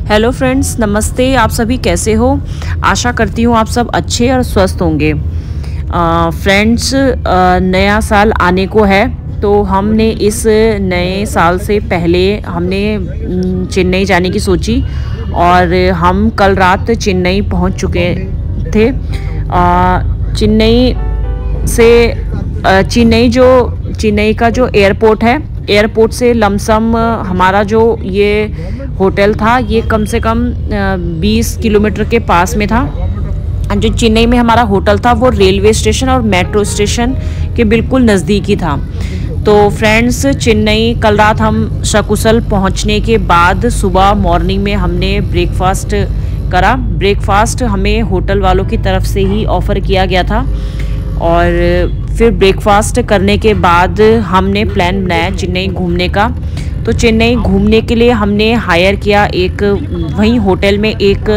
Hello friends, नमस्ते। आप सभी कैसे हो? आशा करती हूँ आप सब अच्छे और स्वस्थ होंगे। फ्रेंड्स, नया साल आने को है, तो हमने इस नए साल से पहले हमने चेन्नई जाने की सोची और हम कल रात चेन्नई पहुँच चुके थे। चेन्नई से चेन्नई का जो एयरपोर्ट है, एयरपोर्ट से लमसम हमारा जो ये होटल था ये कम से कम 20 किलोमीटर के पास में था। जो चेन्नई में हमारा होटल था वो रेलवे स्टेशन और मेट्रो स्टेशन के बिल्कुल नज़दीक ही था। तो फ्रेंड्स, चेन्नई कल रात हम सकुशल पहुंचने के बाद सुबह मॉर्निंग में हमने ब्रेकफास्ट करा। ब्रेकफास्ट हमें होटल वालों की तरफ से ही ऑफ़र किया गया था और फिर ब्रेकफास्ट करने के बाद हमने प्लान बनाया चेन्नई घूमने का। तो चेन्नई घूमने के लिए हमने हायर किया एक, वहीं होटल में एक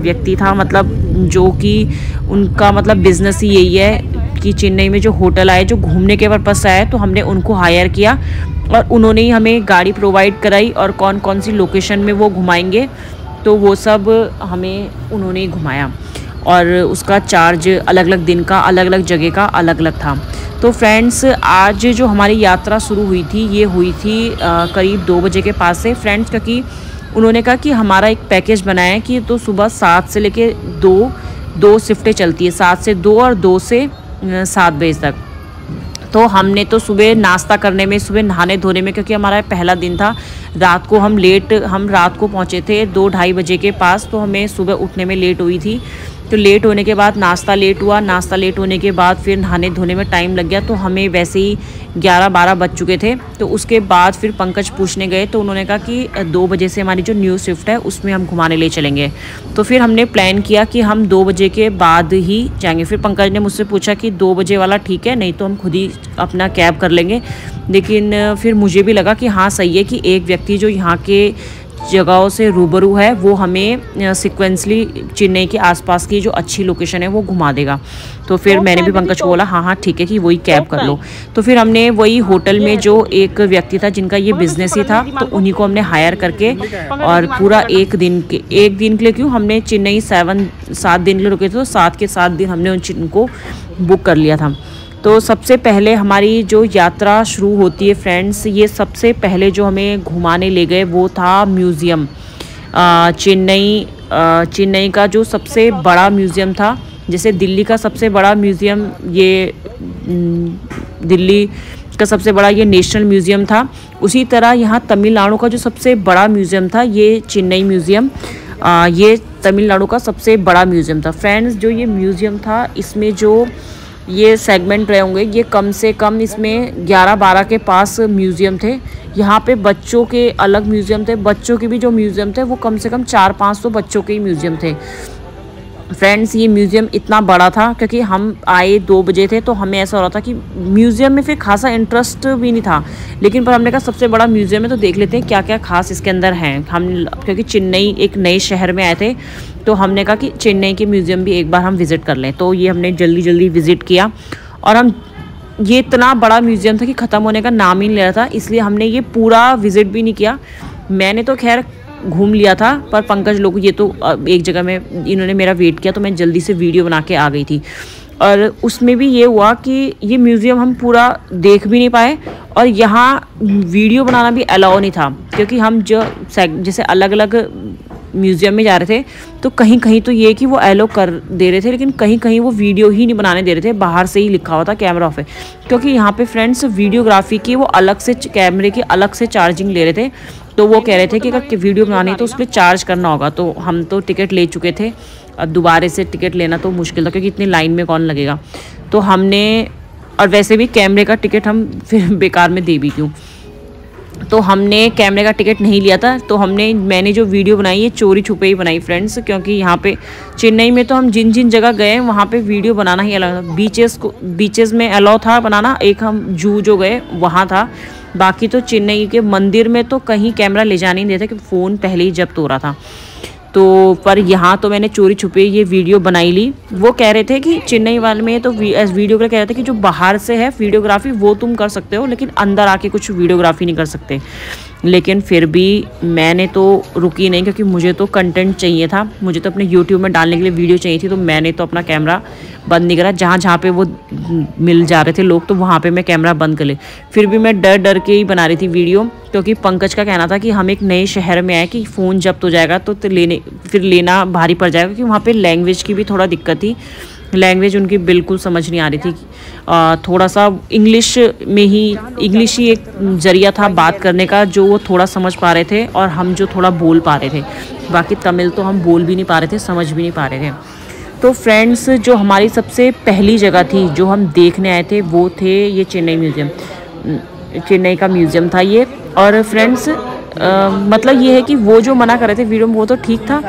व्यक्ति था, मतलब जो कि उनका मतलब बिज़नेस ही यही है कि चेन्नई में जो होटल आए, जो घूमने के पर्पज़ से आए, तो हमने उनको हायर किया और उन्होंने ही हमें गाड़ी प्रोवाइड कराई और कौन कौन सी लोकेशन में वो घुमाएंगे तो वो सब हमें उन्होंने ही घुमाया और उसका चार्ज अलग अलग दिन का, अलग अलग जगह का अलग अलग था। तो फ्रेंड्स, आज जो हमारी यात्रा शुरू हुई थी ये हुई थी करीब 2 बजे के पास से फ्रेंड्स, क्योंकि उन्होंने कहा कि हमारा एक पैकेज बनाया है कि तो सुबह 7 से लेके 2 शिफ्टें चलती है, 7 से 2 और 2 से 7 बजे तक। तो हमने तो सुबह नाश्ता करने में, सुबह नहाने धोने में, क्योंकि हमारा पहला दिन था, रात को हम रात को पहुँचे थे 2-2:30 बजे के पास, तो हमें सुबह उठने में लेट हुई थी। तो लेट होने के बाद नाश्ता लेट हुआ, नाश्ता लेट होने के बाद फिर नहाने धोने में टाइम लग गया, तो हमें वैसे ही 11-12 बज चुके थे। तो उसके बाद फिर पंकज पूछने गए तो उन्होंने कहा कि 2 बजे से हमारी जो न्यू शिफ्ट है उसमें हम घुमाने ले चलेंगे। तो फिर हमने प्लान किया कि हम 2 बजे के बाद ही जाएंगे। फिर पंकज ने मुझसे पूछा कि 2 बजे वाला ठीक है, नहीं तो हम खुद ही अपना कैब कर लेंगे। लेकिन फिर मुझे भी लगा कि हाँ सही है कि एक व्यक्ति जो यहाँ के जगहों से रूबरू है वो हमें सिक्वेंसली चेन्नई के आसपास की जो अच्छी लोकेशन है वो घुमा देगा। तो फिर मैंने भी पंकज को बोला हाँ ठीक है कि वही कैब कर लो। तो फिर हमने वही होटल में जो एक व्यक्ति था जिनका ये बिजनेस ही था, तो उन्हीं को हमने हायर करके और पूरा एक दिन के लिए, क्यों हमने चेन्नई 7 दिन के लिए रुके थे, तो 7 के 7 दिन हमने उनको बुक कर लिया था। तो सबसे पहले हमारी जो यात्रा शुरू होती है फ्रेंड्स, ये सबसे पहले जो हमें घुमाने ले गए वो था म्यूज़ियम। चेन्नई का जो सबसे बड़ा म्यूज़ियम था, जैसे दिल्ली का सबसे बड़ा म्यूज़ियम ये दिल्ली का सबसे बड़ा ये नेशनल म्यूज़ियम था, उसी तरह यहाँ तमिलनाडु का जो सबसे बड़ा म्यूज़ियम था ये चेन्नई म्यूज़ियम, ये तमिलनाडु का सबसे बड़ा म्यूज़ियम था। फ्रेंड्स, जो ये म्यूज़ियम था इसमें जो ये सेगमेंट रहे होंगे, ये कम से कम इसमें 11-12 के पास म्यूज़ियम थे। यहाँ पे बच्चों के अलग म्यूज़ियम थे, बच्चों के भी जो म्यूज़ियम थे वो कम से कम 400-500 बच्चों के ही म्यूज़ियम थे। फ्रेंड्स, ये म्यूज़ियम इतना बड़ा था क्योंकि हम आए 2 बजे थे, तो हमें ऐसा हो रहा था कि म्यूज़ियम में फिर खासा इंटरेस्ट भी नहीं था, लेकिन पर हमने कहा सबसे बड़ा म्यूज़ियम है तो देख लेते हैं क्या क्या खास इसके अंदर हैं। हम क्योंकि चेन्नई एक नए शहर में आए थे, तो हमने कहा कि चेन्नई के म्यूज़ियम भी एक बार हम विज़िट कर लें। तो ये हमने जल्दी विज़िट किया और ये इतना बड़ा म्यूज़ियम था कि ख़त्म होने का नाम ही नहीं ले रहा था, इसलिए हमने ये पूरा विज़िट भी नहीं किया। मैंने तो खैर घूम लिया था, पर पंकज लोग ये तो एक जगह में इन्होंने मेरा वेट किया, तो मैं जल्दी से वीडियो बना के आ गई थी। और उसमें भी ये हुआ कि ये म्यूज़ियम हम पूरा देख भी नहीं पाए और यहाँ वीडियो बनाना भी अलाउ नहीं था, क्योंकि हम जो जैसे अलग अलग म्यूज़ियम में जा रहे थे तो कहीं कहीं तो ये कि वो अलाउ कर दे रहे थे, लेकिन कहीं कहीं वो वीडियो ही नहीं बनाने दे रहे थे, बाहर से ही लिखा हुआ था कैमरा ऑफ है। क्योंकि यहाँ पे फ्रेंड्स वीडियोग्राफी की वो अलग से कैमरे की अलग से चार्जिंग ले रहे थे, तो वो कह रहे थे कि अगर वीडियो बनानी है तो उस पर चार्ज करना होगा। तो हम तो टिकट ले चुके थे, अब दोबारा से टिकट लेना तो मुश्किल था क्योंकि इतनी लाइन में कौन लगेगा। तो हमने, और वैसे भी कैमरे का टिकट हम फिर बेकार में दे भी क्यों, तो हमने कैमरे का टिकट नहीं लिया था। तो मैंने जो वीडियो बनाई ये चोरी छुपे ही बनाई फ्रेंड्स, क्योंकि यहाँ पे चेन्नई में तो हम जिन जिन जगह गए वहाँ पे वीडियो बनाना ही अलाउ था। बीचेस में अलाउ था बनाना, एक हम जू जो गए वहाँ था, बाकी तो चेन्नई के मंदिर में तो कहीं कैमरा ले जाने नहीं देता कि फ़ोन पहले ही जब्त हो रहा था। तो पर यहाँ तो मैंने चोरी छुपे ये वीडियो बनाई ली। वो कह रहे थे कि चेन्नई वाले में तो वीडियो कह रहे थे कि जो बाहर से है वीडियोग्राफी वो तुम कर सकते हो, लेकिन अंदर आके कुछ वीडियोग्राफी नहीं कर सकते। लेकिन फिर भी मैंने तो रुकी नहीं, क्योंकि मुझे तो कंटेंट चाहिए था, मुझे तो अपने यूट्यूब में डालने के लिए वीडियो चाहिए थी। तो मैंने तो अपना कैमरा बंद नहीं करा। जहाँ जहाँ पे वो मिल जा रहे थे लोग, तो वहाँ पे मैं कैमरा बंद कर ले। फिर भी मैं डर डर के ही बना रही थी वीडियो, क्योंकि पंकज का कहना था कि हम एक नए शहर में आए कि फ़ोन जब्त हो जाएगा तो लेना भारी पड़ जाएगा, क्योंकि वहाँ पर लैंग्वेज की भी थोड़ा दिक्कत थी। लैंग्वेज उनकी बिल्कुल समझ नहीं आ रही थी। थोड़ा सा इंग्लिश ही एक जरिया था बात करने का, जो वो थोड़ा समझ पा रहे थे, और हम जो थोड़ा बोल पा रहे थे। बाकी तमिल तो हम बोल भी नहीं पा रहे थे, समझ भी नहीं पा रहे थे। तो फ्रेंड्स, जो हमारी सबसे पहली जगह थी जो हम देखने आए थे, वो थे ये चेन्नई म्यूज़ियम। चेन्नई का म्यूज़ियम था ये। और फ्रेंड्स, मतलब ये है कि वो जो मना कर रहे थे वीडियो में, वो तो ठीक था,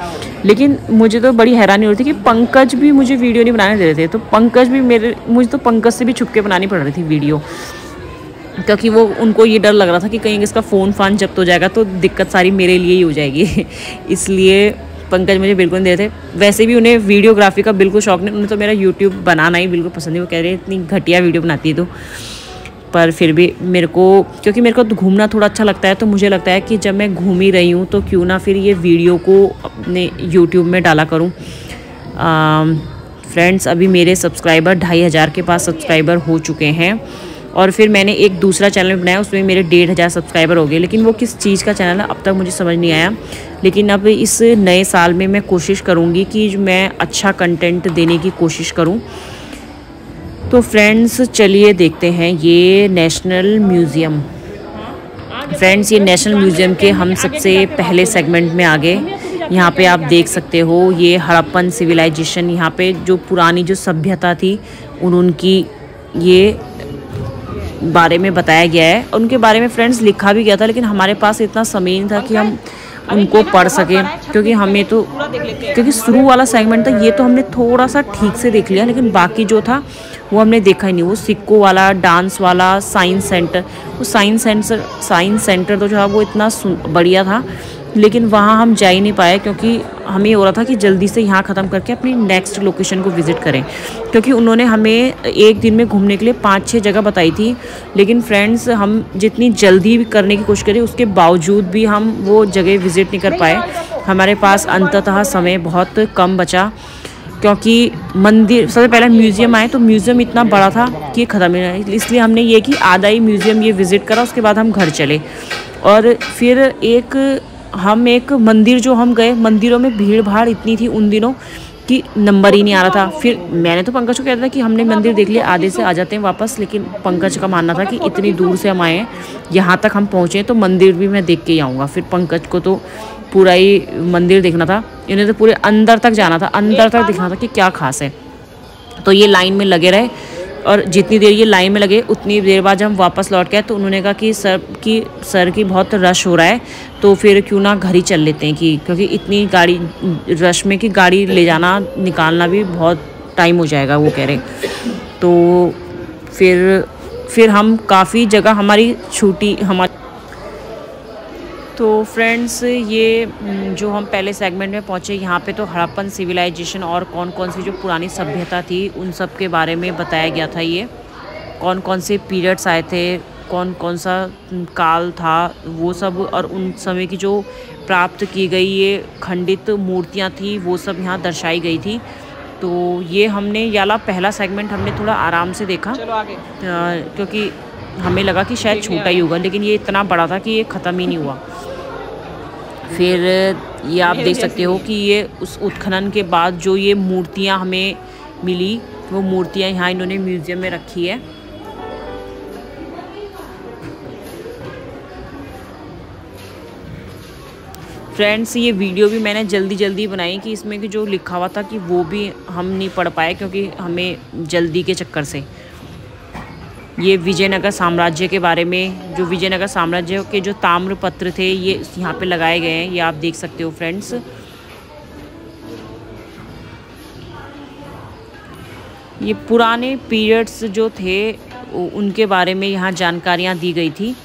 लेकिन मुझे तो बड़ी हैरानी हो रही थी कि पंकज भी मुझे वीडियो नहीं बनाने दे रहे थे। तो पंकज भी मुझे तो पंकज से भी छुप के बनानी पड़ रही थी वीडियो, क्योंकि वो उनको ये डर लग रहा था कि कहीं इसका फ़ोन फान जब्त हो जाएगा तो दिक्कत सारी मेरे लिए ही हो जाएगी। इसलिए पंकज मुझे बिल्कुल नहीं दे रहे थे। वैसे भी उन्हें वीडियोग्राफी का बिल्कुल शौक नहीं, उन्हें तो मेरा यूट्यूब बनाना ही बिल्कुल पसंद नहीं। वो कह रहे इतनी घटिया वीडियो बनाती है तो। पर फिर भी क्योंकि मेरे को तो घूमना थोड़ा अच्छा लगता है, तो मुझे लगता है कि जब मैं घूम ही रही हूँ तो क्यों ना फिर ये वीडियो को अपने यूट्यूब में डाला करूँ। फ्रेंड्स, अभी मेरे सब्सक्राइबर 2500 के पास सब्सक्राइबर हो चुके हैं, और फिर मैंने एक दूसरा चैनल बनाया, उसमें मेरे 1500 सब्सक्राइबर हो गए। लेकिन वो किस चीज़ का चैनल है अब तक मुझे समझ नहीं आया। लेकिन अब इस नए साल में मैं कोशिश करूँगी कि मैं अच्छा कंटेंट देने की कोशिश करूँ। तो फ्रेंड्स, चलिए देखते हैं ये नेशनल म्यूज़ियम। फ्रेंड्स, ये नेशनल म्यूज़ियम के हम सबसे पहले सेगमेंट में आ गए। यहाँ पे आप देख सकते हो ये हड़प्पन सिविलाइजेशन, यहाँ पे जो पुरानी जो सभ्यता थी उनकी ये बारे में बताया गया है। उनके बारे में फ्रेंड्स लिखा भी गया था, लेकिन हमारे पास इतना समय नहीं था कि हम उनको पढ़ सकें, क्योंकि शुरू वाला सेगमेंट था ये तो हमने थोड़ा सा ठीक से देख लिया, लेकिन बाकी जो था वो हमने देखा ही नहीं। वो सिक्को वाला, डांस वाला, साइंस सेंटर तो जो है वो इतना बढ़िया था, लेकिन वहाँ हम जा ही नहीं पाए, क्योंकि हमें ये हो रहा था कि जल्दी से यहाँ ख़त्म करके अपनी नेक्स्ट लोकेशन को विज़िट करें, क्योंकि उन्होंने हमें एक दिन में घूमने के लिए 5-6 जगह बताई थी। लेकिन फ्रेंड्स, हम जितनी जल्दी करने की कोशिश करें, उसके बावजूद भी हम वो जगह विज़िट नहीं कर पाए। हमारे पास अंततः समय बहुत कम बचा, क्योंकि मंदिर सबसे पहले म्यूज़ियम आए तो म्यूज़ियम इतना बड़ा था कि ख़त्म नहीं रहा, इसलिए हमने ये कि आधा ही म्यूज़ियम ये विज़िट करा, उसके बाद हम घर चले। और फिर हम एक मंदिर जो हम गए, मंदिरों में भीड़ भाड़ इतनी थी उन दिनों कि नंबर ही नहीं आ रहा था। फिर मैंने तो पंकज को कहता था कि हमने मंदिर देख लिया, आधे से आ जाते हैं वापस, लेकिन पंकज का मानना था कि इतनी दूर से हम आए हैं, यहाँ तक हम पहुँचे तो मंदिर भी मैं देख के ही आऊँगा। फिर पंकज को तो पूरा ही मंदिर देखना था, इन्हें तो पूरे अंदर तक जाना था, अंदर तक दिखना था कि क्या खास है। तो ये लाइन में लगे रहे, और जितनी देर ये लाइन में लगे उतनी देर बाद जब हम वापस लौट गए तो उन्होंने कहा कि सर की बहुत रश हो रहा है, तो फिर क्यों ना घर ही चल लेते हैं, क्योंकि इतनी गाड़ी रश में कि गाड़ी ले जाना निकालना भी बहुत टाइम हो जाएगा, वो कह रहे। तो फिर हम काफ़ी जगह हमारी छूटी तो फ्रेंड्स, ये जो हम पहले सेगमेंट में पहुँचे, यहाँ पे तो हड़प्पन सिविलाइजेशन और कौन कौन सी जो पुरानी सभ्यता थी उन सब के बारे में बताया गया था। ये कौन कौन से पीरियड्स आए थे, कौन कौन सा काल था, वो सब, और उन समय की जो प्राप्त की गई ये खंडित मूर्तियाँ थी वो सब यहाँ दर्शाई गई थी। तो ये पहला सेगमेंट हमने थोड़ा आराम से देखा, क्योंकि हमें लगा कि शायद छोटा ही होगा, लेकिन ये इतना बड़ा था कि ये ख़त्म ही नहीं हुआ। फिर ये आप देख सकते हो कि ये उस उत्खनन के बाद जो ये मूर्तियाँ हमें मिली, वो मूर्तियाँ यहाँ इन्होंने म्यूज़ियम में रखी है। फ्रेंड्स, ये वीडियो भी मैंने जल्दी बनाई कि इसमें कि जो लिखा हुआ था कि वो भी हम नहीं पढ़ पाए, क्योंकि हमें जल्दी के चक्कर से। ये विजयनगर साम्राज्य के बारे में, जो विजयनगर साम्राज्य के जो ताम्रपत्र थे ये यहाँ पे लगाए गए हैं, ये आप देख सकते हो फ्रेंड्स। ये पुराने पीरियड्स जो थे उनके बारे में यहाँ जानकारियाँ दी गई थी।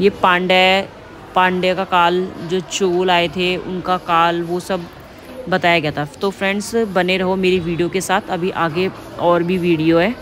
ये पांड्य का काल, जो चोल आए थे उनका काल, वो सब बताया गया था। तो फ्रेंड्स, बने रहो मेरी वीडियो के साथ, अभी आगे और भी वीडियो है।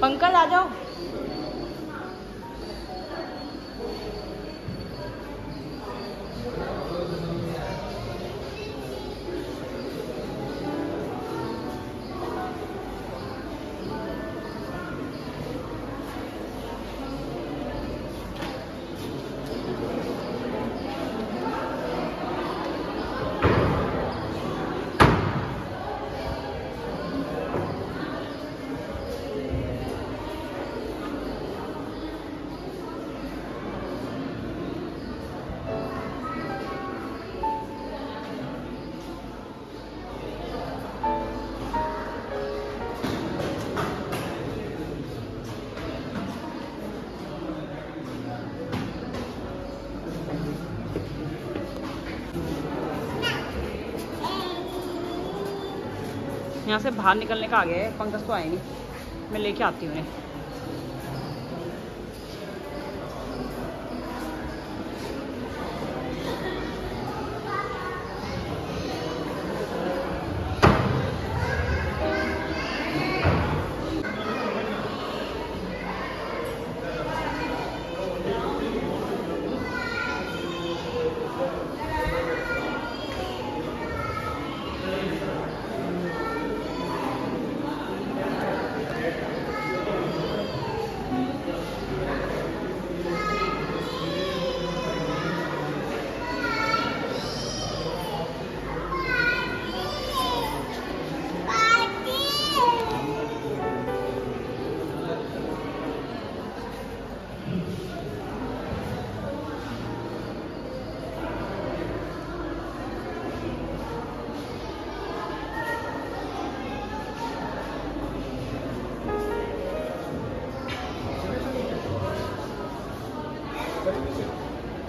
पंकज आ जाओ। यहाँ से बाहर निकलने का आ गया है। पंकज तो आए नहीं, मैं लेके आती हूँ उन्हें।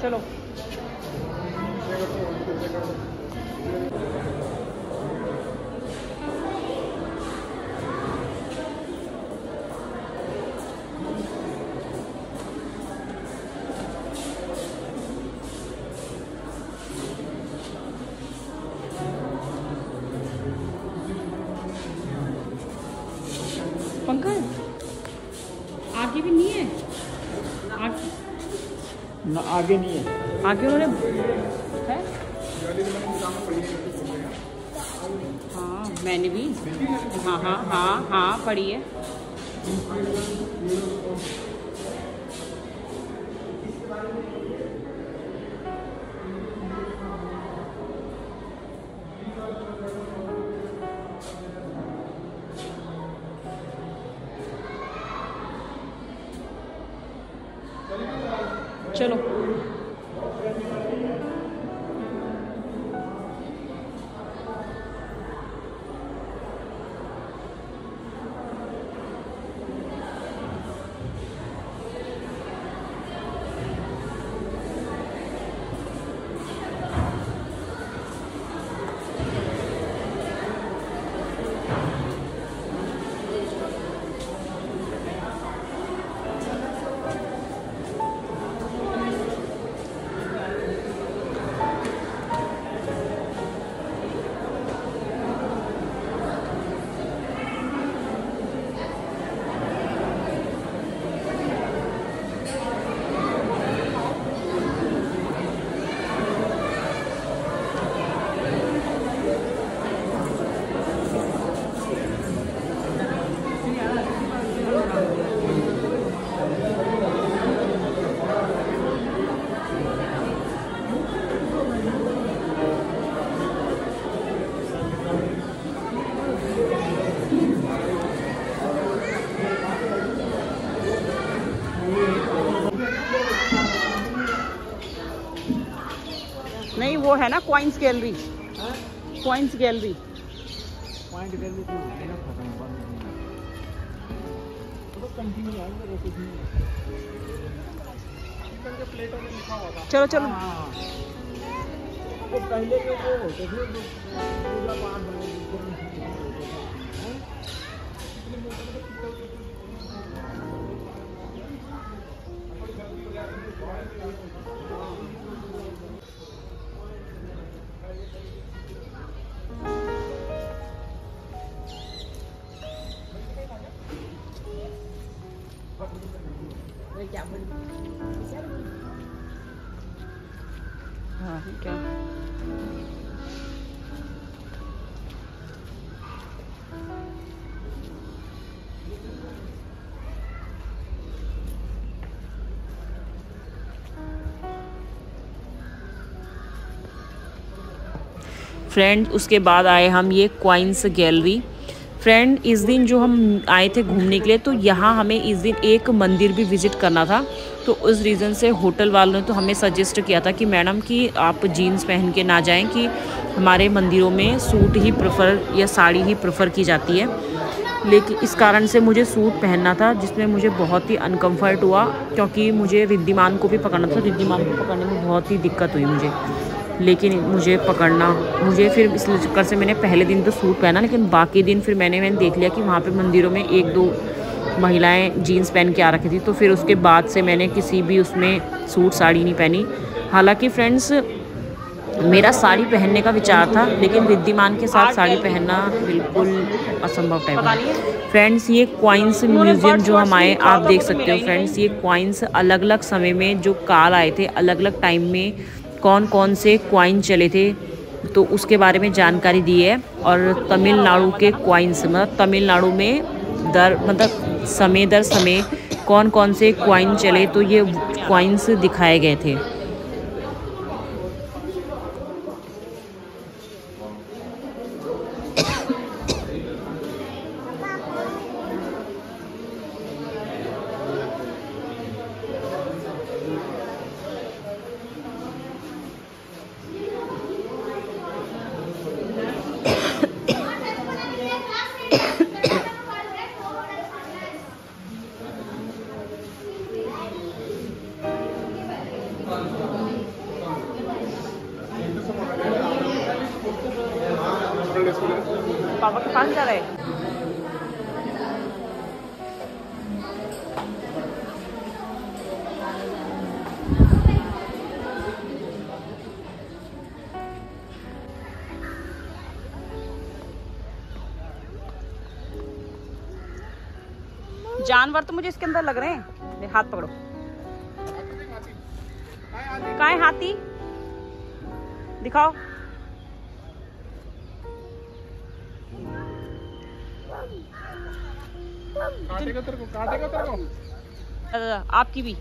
चलो पंकज आगे भी नहीं है। आगे ना, आगे नहीं है। आगे उन्होंने है? हाँ मैंने भी, हाँ हाँ हाँ हाँ पढ़ी है। चलो नहीं वो है ना coins gallery, coins gallery. Point gallery तो है ना, खत्म बंद तो कंटिन्यू है मेरे कुछ नहीं। चिकन के प्लेटों में लिखा हुआ था। चलो चलो वो पहले के वो होते थे जो पूजा पाठ बने हाँ क्या फ्रेंड, उसके बाद आए हम ये क्वाइंस गैलरी। फ्रेंड, इस दिन जो हम आए थे घूमने के लिए, तो यहाँ हमें इस दिन एक मंदिर भी विज़िट करना था। तो उस रीज़न से होटल वालों ने तो हमें सजेस्ट किया था कि मैडम कि आप जीन्स पहन के ना जाएं, कि हमारे मंदिरों में सूट ही प्रेफर या साड़ी ही प्रेफर की जाती है। लेकिन इस कारण से मुझे सूट पहनना था, जिसमें मुझे बहुत ही अनकम्फर्ट हुआ, क्योंकि मुझे रिद्धिमान को भी पकड़ना था। रिद्धिमान को पकड़ने में बहुत ही दिक्कत हुई मुझे, लेकिन मुझे फिर इस चक्कर से मैंने पहले दिन तो सूट पहना, लेकिन बाकी दिन फिर मैंने देख लिया कि वहाँ पे मंदिरों में एक दो महिलाएं जीन्स पहन के आ रखी थी, तो फिर उसके बाद से मैंने किसी भी उसमें सूट साड़ी नहीं पहनी। हालांकि फ्रेंड्स, मेरा साड़ी पहनने का विचार था, लेकिन रिद्धिमान के साथ साड़ी पहनना बिल्कुल असंभव टाइप है। फ्रेंड्स, ये क्वाइंस म्यूज़ियम जो हम आए, आप देख सकते हो फ्रेंड्स, ये क्वाइंस अलग अलग समय में जो काल आए थे, अलग अलग टाइम में कौन कौन से क्वाइन चले थे, तो उसके बारे में जानकारी दी है। और तमिलनाडु के क्वाइंस, मतलब तमिलनाडु में समय दर समय कौन कौन से क्वाइन चले, तो ये क्वाइंस दिखाए गए थे। पापा के पास जा रहे हैं। जानवर तो मुझे इसके अंदर लग रहे हैं। हाथ पकड़ो। कहाँ है हाथी? दिखाओ। काटेगा तेरे को। आपकी भी।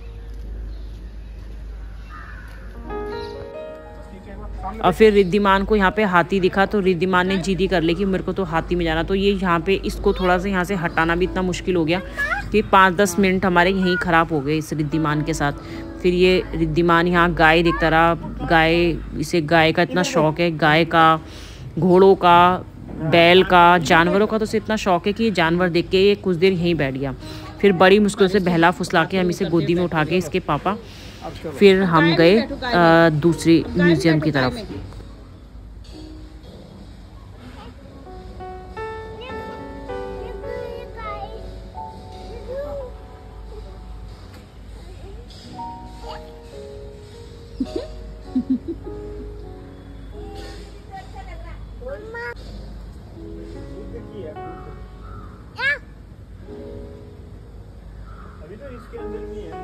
और फिर रिद्धिमान को यहाँ पे हाथी दिखा, तो रिद्धिमान ने जिद कर ली कि मेरे को तो हाथी में जाना। तो ये यहाँ पे इसको थोड़ा सा यहाँ से हटाना भी इतना मुश्किल हो गया कि 5-10 मिनट हमारे यहीं ख़राब हो गए इस रिद्धिमान के साथ। फिर ये रिद्धिमान यहाँ गाय देखता रहा। इसे गाय का इतना शौक है, गाय का, घोड़ों का, बैल का, जानवरों का तो इसे इतना शौक है कि ये जानवर देख के ये कुछ देर यहीं बैठ गया। फिर बड़ी मुश्किल से बहला फुसला के हम इसे गोदी में उठा के इसके पापा फिर हम गए दूसरी म्यूजियम की तरफ। अभी तो इसके अंदर नहीं है।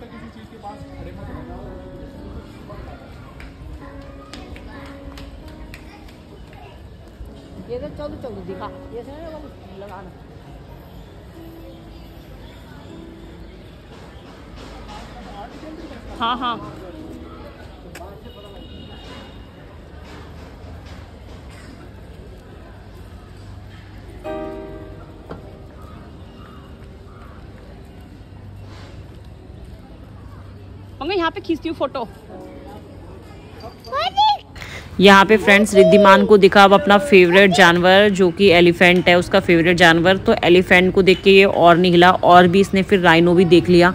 किसी चीज के पास खड़े मत रहना। ये तो चलो दिखा, ये लगाना। हाँ हाँ मंगा यहाँ पे खींचती हूँ फोटो। यहाँ पे फ्रेंड्स रिद्धिमान को दिखा अब अपना फेवरेट जानवर जो कि एलिफेंट है, उसका फेवरेट जानवर। तो एलिफेंट को देख के ये और नहीं हिला, और भी इसने फिर राइनो भी देख लिया।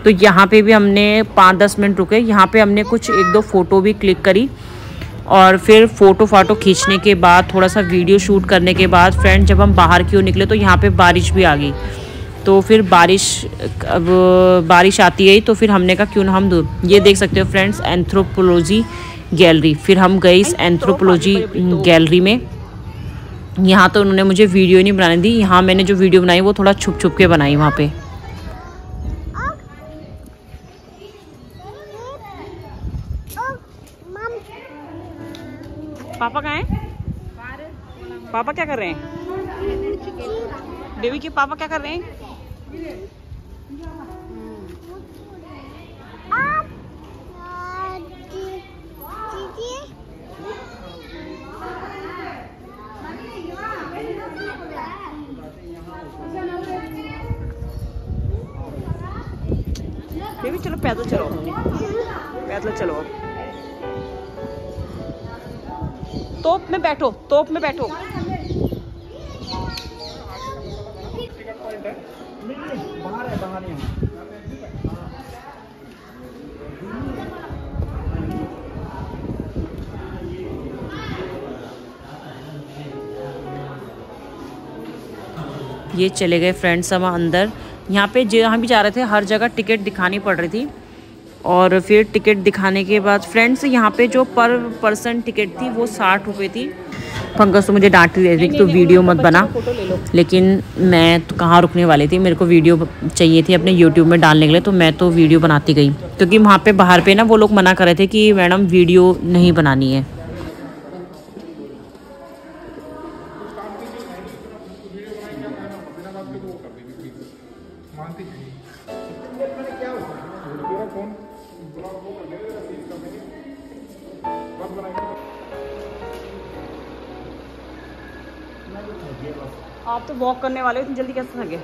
तो यहाँ पे भी हमने 5-10 मिनट रुके, यहाँ पे हमने कुछ 1-2 फ़ोटो भी क्लिक करी, और फिर फ़ोटो खींचने के बाद थोड़ा सा वीडियो शूट करने के बाद फ्रेंड जब हम बाहर की ओर निकले तो यहाँ पे बारिश भी आ गई। तो फिर बारिश आती है तो फिर हमने कहा क्यों ना हम दूर, ये देख सकते हो फ्रेंड्स एंथ्रोपोलॉजी गैलरी। फिर हम गए इस एंथ्रोपोलॉजी गैलरी में। यहाँ तो उन्होंने मुझे वीडियो नहीं बनाने दी, यहाँ मैंने जो वीडियो बनाई वो थोड़ा छुप छुप के बनाई वहाँ पे। पापा कहाँ हैं? पापा क्या कर रहे हैं? देवी के पापा क्या कर रहे हैं? देवी चलो पैदल चलो, पैदल चलो। तोप में बैठो, तोप में बैठो। बाहर है, बाहर है। ये चले गए फ्रेंड्स हम अंदर। यहाँ पे जहाँ भी जा रहे थे हर जगह टिकट दिखानी पड़ रही थी, और फिर टिकट दिखाने के बाद फ्रेंड्स यहाँ पे जो पर पर्सन टिकट थी वो 60 रुपये थी। पंकज तो मुझे डांट रही थी कि तो वीडियो मत बना, लेकिन मैं तो कहाँ रुकने वाली थी, मेरे को वीडियो चाहिए थी अपने यूट्यूब में डालने के लिए, तो मैं तो वीडियो बनाती गई। क्योंकि वहाँ पे बाहर पे ना वो लोग मना कर रहे थे कि मैडम वीडियो नहीं बनानी है। आप तो वॉक करने वाले हो, इतनी जल्दी कैसे थके?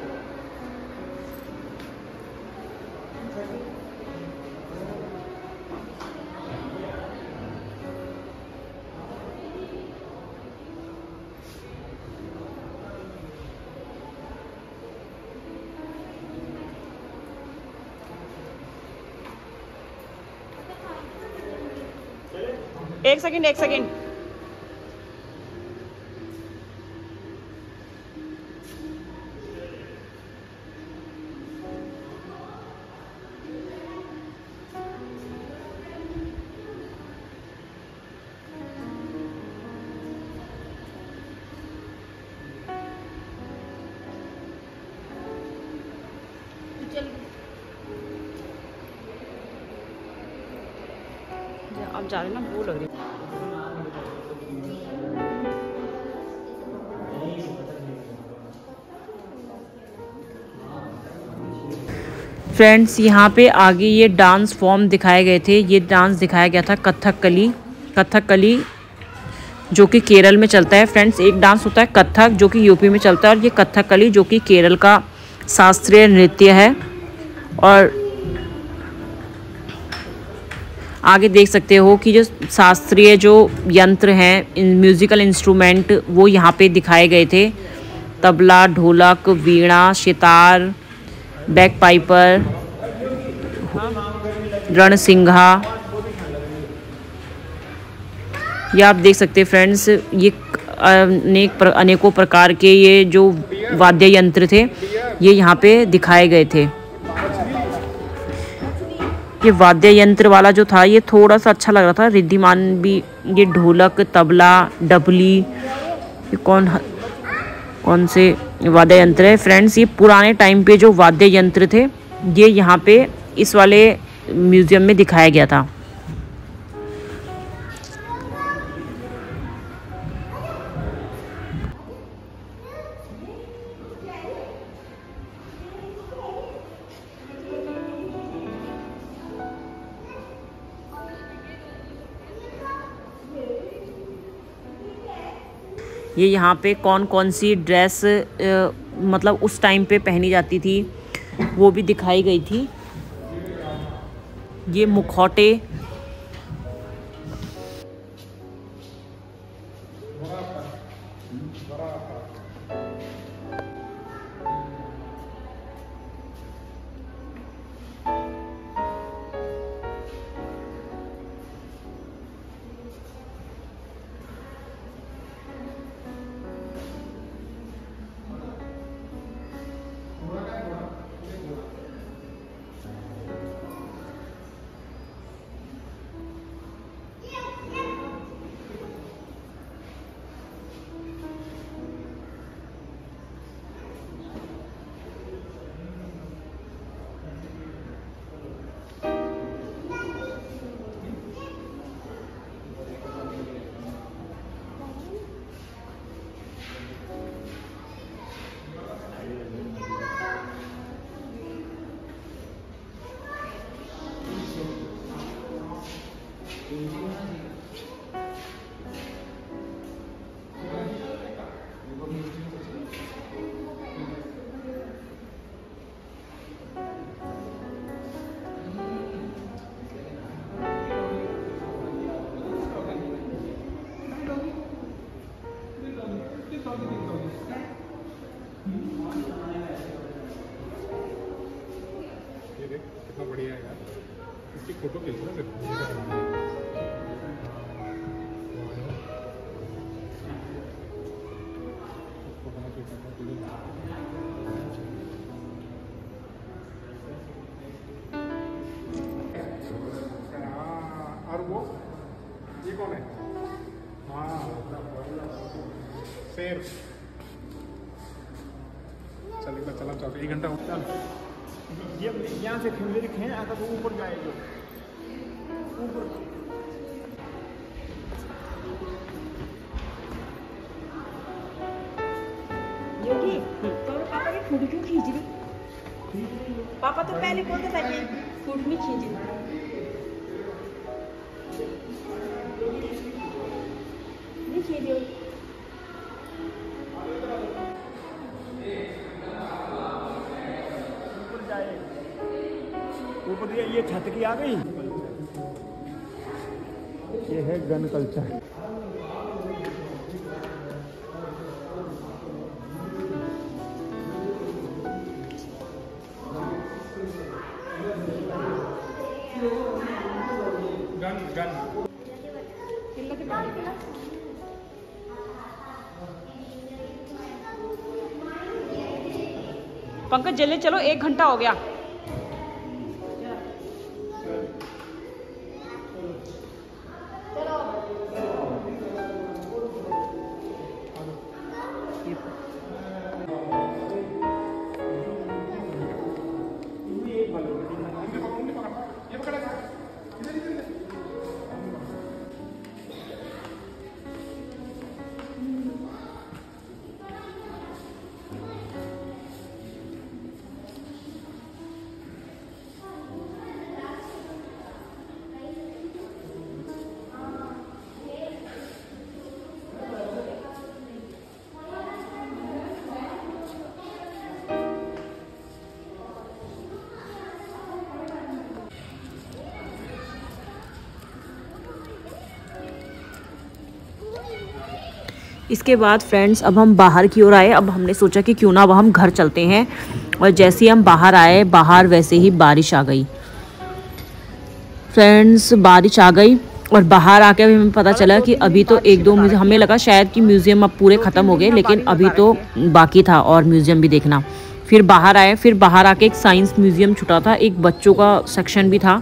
एक सेकंड। अब जा रहे ना, वो लग रही। फ्रेंड्स यहाँ पे आगे ये डांस फॉर्म दिखाए गए थे। ये डांस दिखाया गया था कथकली जो कि केरल में चलता है। फ्रेंड्स एक डांस होता है कथक जो कि यूपी में चलता है, और ये कथकली जो कि केरल का शास्त्रीय नृत्य है। और आगे देख सकते हो कि जो शास्त्रीय जो यंत्र हैं, म्यूज़िकल इंस्ट्रूमेंट, वो यहाँ पे दिखाए गए थे। तबला, ढोलक, वीणा, सितार, बैक पाइपर, रणसिंघा, ये आप देख सकते हैं फ्रेंड्स। ये अनेकों प्रकार के ये जो वाद्य यंत्र थे ये यहाँ पे दिखाए गए थे। ये वाद्य यंत्र वाला जो था ये थोड़ा सा अच्छा लग रहा था। रिद्धिमान भी ये ढोलक, तबला, डबली, ये कौन से वाद्य यंत्र है फ्रेंड्स? ये पुराने टाइम पे जो वाद्य यंत्र थे ये यहाँ पे इस वाले म्यूज़ियम में दिखाया गया था। ये यहाँ पे कौन सी ड्रेस मतलब उस टाइम पे पहनी जाती थी वो भी दिखाई गई थी। ये मुखौटे, कितना बढ़िया है यार, इसकी फोटो खींचना सिर्फ। और वो ये कौन है? हाँ शेर। चलेगा, चला चल 1 घंटा होता है। ये यहाँ से खिंजे रखे हैं, आकर तो ऊपर जाएगा ऊपर। योगी तो पापा की फोटो क्यों खींच रही? पापा तो पहले बोलते था कि फोटो नहीं खींच रही। नहीं खींच रही। ऊपर ये छत की आ गई। ये है gun culture. Gun gun Pankaj जल्दी चलो, 1 घंटा हो गया। इसके बाद फ्रेंड्स अब हम बाहर की ओर आए। अब हमने सोचा कि क्यों ना अब हम घर चलते हैं, और जैसे ही हम बाहर आए, बाहर वैसे ही बारिश आ गई। फ्रेंड्स बारिश आ गई और बाहर आके अभी हमें पता चला कि अभी तो 1-2 म्यूजियम, हमें लगा शायद कि म्यूज़ियम अब पूरे ख़त्म हो गए, लेकिन अभी तो बाकी था और म्यूज़ियम भी देखना। फिर बाहर आए, फिर बाहर आके एक साइंस म्यूज़ियम छुटा था, एक बच्चों का सेक्शन भी था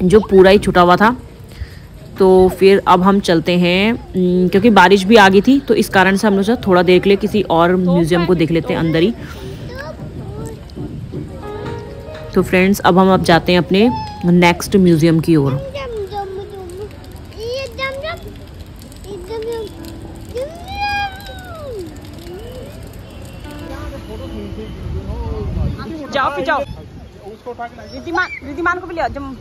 जो पूरा ही छुटा हुआ था। तो फिर अब हम चलते हैं, क्योंकि बारिश भी आ गई थी तो इस कारण से हम लोग थोड़ा देर के लिए किसी और म्यूज़ियम को देख लेते हैं अंदर ही। तो फ्रेंड्स अब हम जाते हैं अपने नेक्स्ट म्यूज़ियम की ओर। जाओ फिर जाओ, रिद्धिमान को भी ले आओ।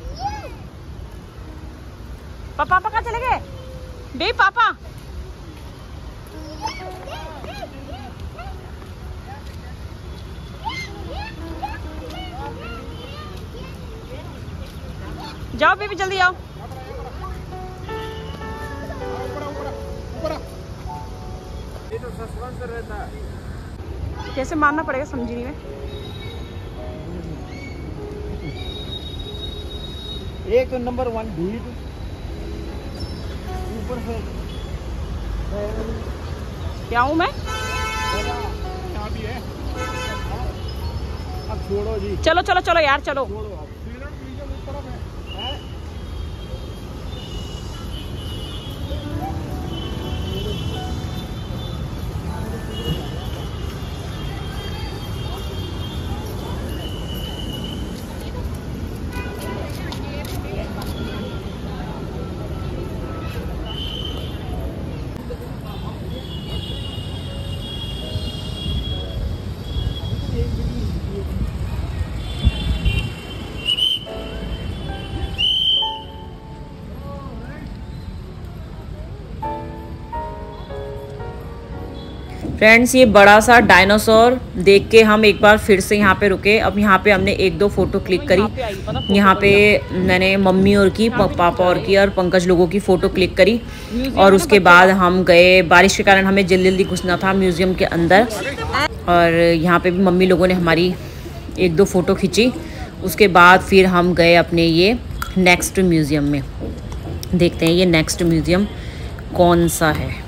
पापा कहाँ चले गए बे? पापा जाओ बेबी जल्दी आओ। ये तो सस्पेंस रहता है। कैसे मारना पड़ेगा समझी नहीं मैं। एक तो नंबर 1 भीड़, ऊपर से क्या हूँ मैं? यहाँ भी है। अब छोड़ो जी, चलो चलो चलो यार चलो। छोड़ो अब। ऊपर है। फ्रेंड्स ये बड़ा सा डायनासोर देख के हम एक बार फिर से यहाँ पे रुके। अब यहाँ पे हमने 1-2 फोटो क्लिक करी। यहाँ पे मैंने मम्मी और की, पापा और की और पंकज लोगों की फ़ोटो क्लिक करी। और उसके बाद हम गए, बारिश के कारण हमें जल्दी जल्दी घुसना था म्यूज़ियम के अंदर। और यहाँ पे भी मम्मी लोगों ने हमारी 1-2 फ़ोटो खींची। उसके बाद फिर हम गए अपने ये नेक्स्ट म्यूज़ियम में। देखते हैं ये नेक्स्ट म्यूज़ियम कौन सा है।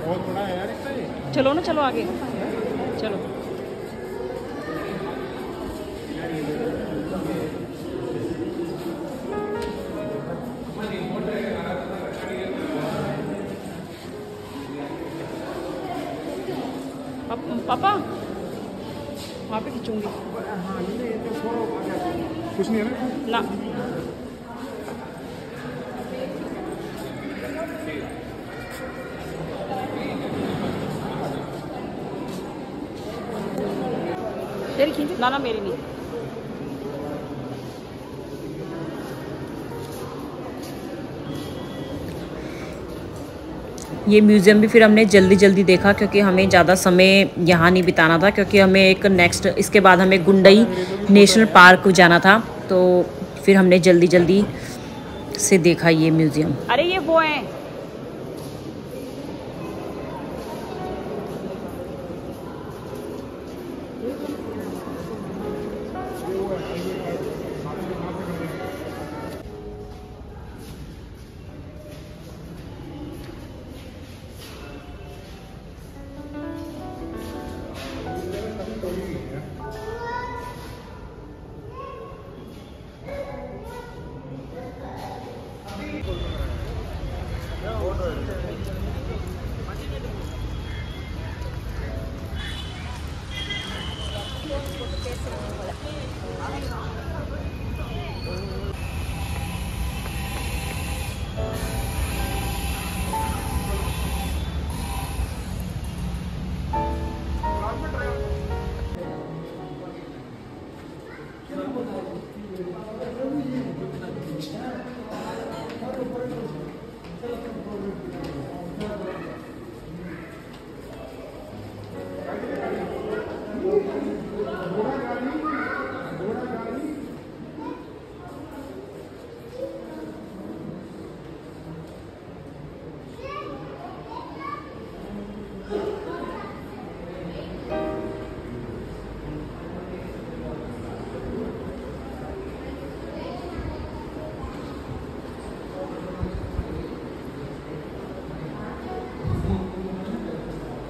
बहुत बड़ा है यार इसका ये। चलो ना, चलो आगे चलो। पापा वहाँ पे खींचूंगी। हाँ ये तो छोड़ो, कुछ नहीं है ना। ना तेरी खींच। ना मेरी नहीं। ये म्यूज़ियम भी फिर हमने जल्दी जल्दी देखा क्योंकि हमें ज़्यादा समय यहाँ नहीं बिताना था, क्योंकि हमें एक नेक्स्ट इसके बाद हमें गुंडई नेशनल पार्क जाना था। तो फिर हमने जल्दी जल्दी से देखा ये म्यूज़ियम। अरे ये वो हैं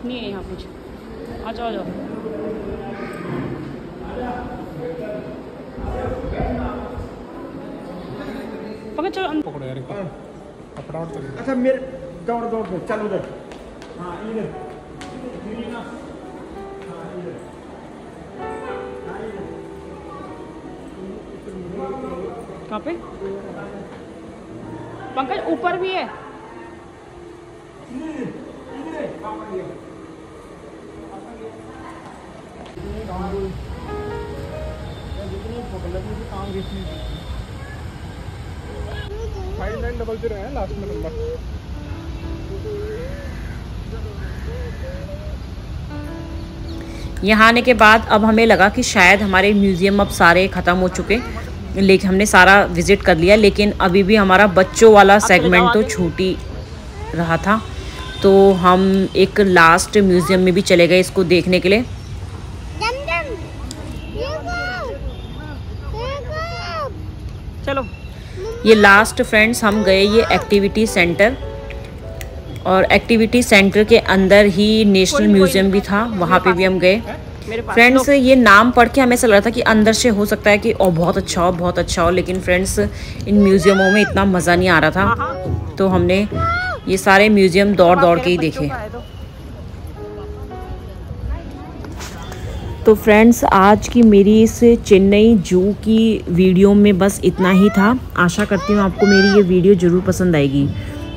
नहीं है यहाँ कुछ। आ जाओ आ जाओ। पकड़ चलो पकड़ो यार एक बार। फटाफट चलो। अच्छा मेरे दौड़ दौड़ दो, चलो उधर। हाँ इधर कहाँ पे पंकज? ऊपर भी है। है लास्ट में नंबर। यहाँ आने के बाद अब हमें लगा कि शायद हमारे म्यूज़ियम अब सारे ख़त्म हो चुके, लेकिन हमने सारा विज़िट कर लिया, लेकिन अभी भी हमारा बच्चों वाला सेगमेंट तो छूट ही रहा था। तो हम एक लास्ट म्यूज़ियम में भी चले गए इसको देखने के लिए। चलो ये लास्ट फ्रेंड्स हम गए ये एक्टिविटी सेंटर, और एक्टिविटी सेंटर के अंदर ही नेशनल म्यूज़ियम भी था, वहाँ पे भी हम गए। फ्रेंड्स ये नाम पढ़ के हमें ऐसा लग रहा था कि अंदर से हो सकता है कि बहुत अच्छा हो, बहुत अच्छा हो, लेकिन फ्रेंड्स इन म्यूज़ियमों में इतना मज़ा नहीं आ रहा था, तो हमने ये सारे म्यूज़ियम दौड़ दौड़ के ही देखे। तो फ्रेंड्स आज की मेरी इस चेन्नई जू की वीडियो में बस इतना ही था। आशा करती हूँ आपको मेरी ये वीडियो ज़रूर पसंद आएगी।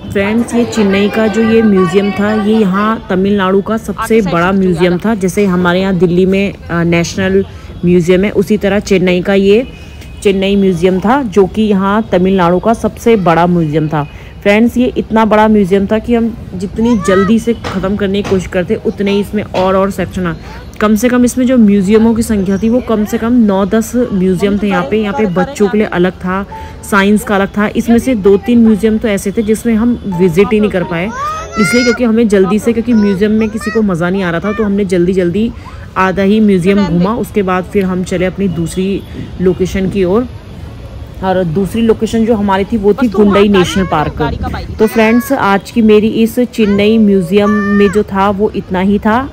फ्रेंड्स ये चेन्नई का जो ये म्यूज़ियम था, ये यहाँ तमिलनाडु का सबसे बड़ा म्यूज़ियम था। जैसे हमारे यहाँ दिल्ली में नेशनल म्यूज़ियम है, उसी तरह चेन्नई का ये चेन्नई म्यूज़ियम था, जो कि यहाँ तमिलनाडु का सबसे बड़ा म्यूज़ियम था। फ्रेंड्स ये इतना बड़ा म्यूज़ियम था कि हम जितनी जल्दी से ख़त्म करने की कोशिश करते उतने ही इसमें और सेक्शन कम से कम इसमें जो म्यूज़ियमों की संख्या थी वो कम से कम 9-10 म्यूज़ियम थे। यहाँ पे बच्चों के लिए अलग था, साइंस का अलग था। इसमें से 2-3 म्यूज़ियम तो ऐसे थे जिसमें हम विज़िट ही नहीं कर पाए, इसलिए क्योंकि हमें जल्दी से, क्योंकि म्यूज़ियम में किसी को मज़ा नहीं आ रहा था, तो हमने जल्दी आधा ही म्यूज़ियम घूमा। उसके बाद फिर हम चले अपनी दूसरी लोकेशन की ओर, और दूसरी लोकेशन जो हमारी थी वो थी गुंडई नेशनल पार्क। तो फ्रेंड्स आज की मेरी इस चेन्नई म्यूज़ियम में जो था वो इतना ही था।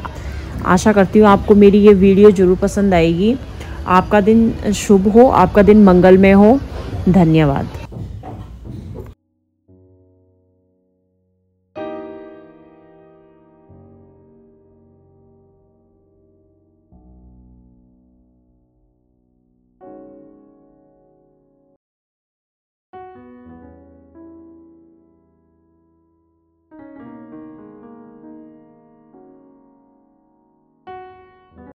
आशा करती हूँ आपको मेरी ये वीडियो ज़रूर पसंद आएगी। आपका दिन शुभ हो, आपका दिन मंगलमय हो। धन्यवाद।